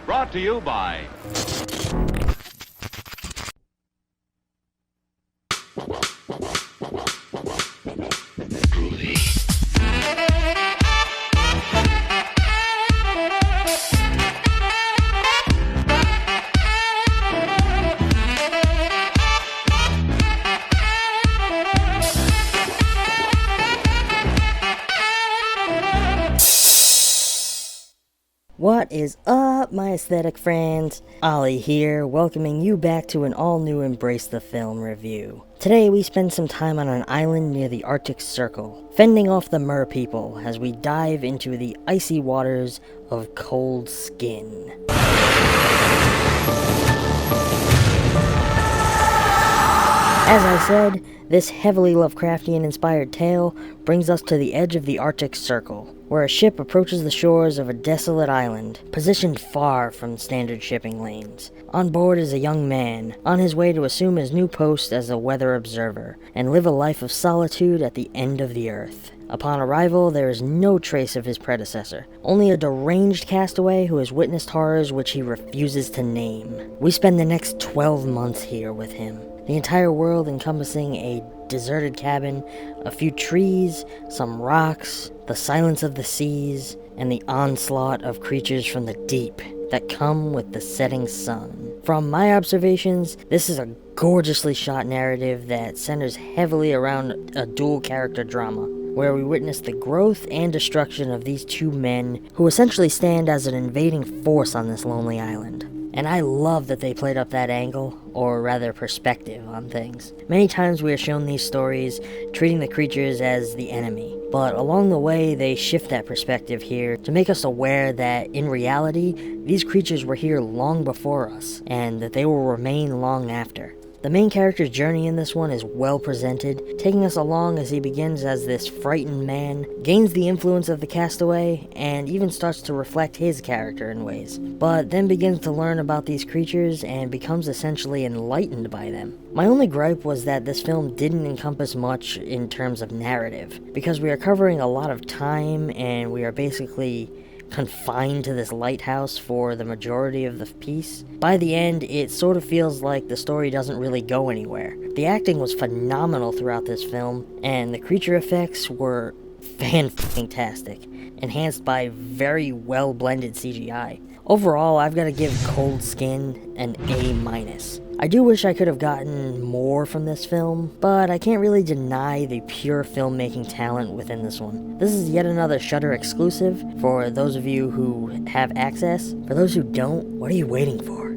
Brought to you by... What is up, my aesthetic friends? Ollie here, welcoming you back to an all-new Embrace the Film review. Today we spend some time on an island near the Arctic Circle, fending off the mer people as we dive into the icy waters of Cold Skin. As I said, this heavily Lovecraftian-inspired tale brings us to the edge of the Arctic Circle, where a ship approaches the shores of a desolate island, positioned far from standard shipping lanes. On board is a young man, on his way to assume his new post as a weather observer, and live a life of solitude at the end of the earth. Upon arrival, there is no trace of his predecessor, only a deranged castaway who has witnessed horrors which he refuses to name. We spend the next 12 months here with him. The entire world encompassing a deserted cabin, a few trees, some rocks, the silence of the seas, and the onslaught of creatures from the deep that come with the setting sun. From my observations, this is a gorgeously shot narrative that centers heavily around a dual character drama, where we witness the growth and destruction of these two men who essentially stand as an invading force on this lonely island. And I love that they played up that angle, or rather perspective, on things. Many times we are shown these stories treating the creatures as the enemy, but along the way they shift that perspective here to make us aware that in reality, these creatures were here long before us, and that they will remain long after. The main character's journey in this one is well presented, taking us along as he begins as this frightened man, gains the influence of the castaway, and even starts to reflect his character in ways, but then begins to learn about these creatures and becomes essentially enlightened by them. My only gripe was that this film didn't encompass much in terms of narrative, because we are covering a lot of time and we are basically confined to this lighthouse for the majority of the piece. By the end, it sort of feels like the story doesn't really go anywhere. The acting was phenomenal throughout this film, and the creature effects were fan-tastic, enhanced by very well-blended CGI. Overall, I've got to give Cold Skin an A-. I do wish I could have gotten more from this film, but I can't really deny the pure filmmaking talent within this one. This is yet another Shudder exclusive for those of you who have access. For those who don't, what are you waiting for?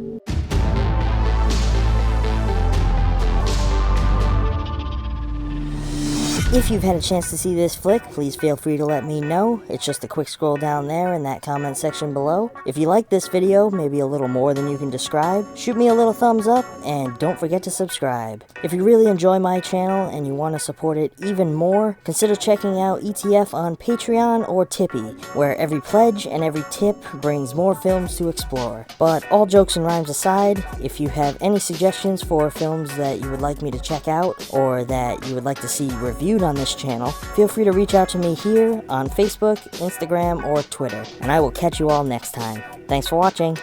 If you've had a chance to see this flick, please feel free to let me know. It's just a quick scroll down there in that comment section below. If you like this video, maybe a little more than you can describe, shoot me a little thumbs up, and don't forget to subscribe. If you really enjoy my channel and you want to support it even more, consider checking out ETF on Patreon or Tippy, where every pledge and every tip brings more films to explore. But all jokes and rhymes aside, if you have any suggestions for films that you would like me to check out, or that you would like to see reviewed on this channel, feel free to reach out to me here on Facebook, Instagram, or Twitter, and I will catch you all next time. Thanks for watching.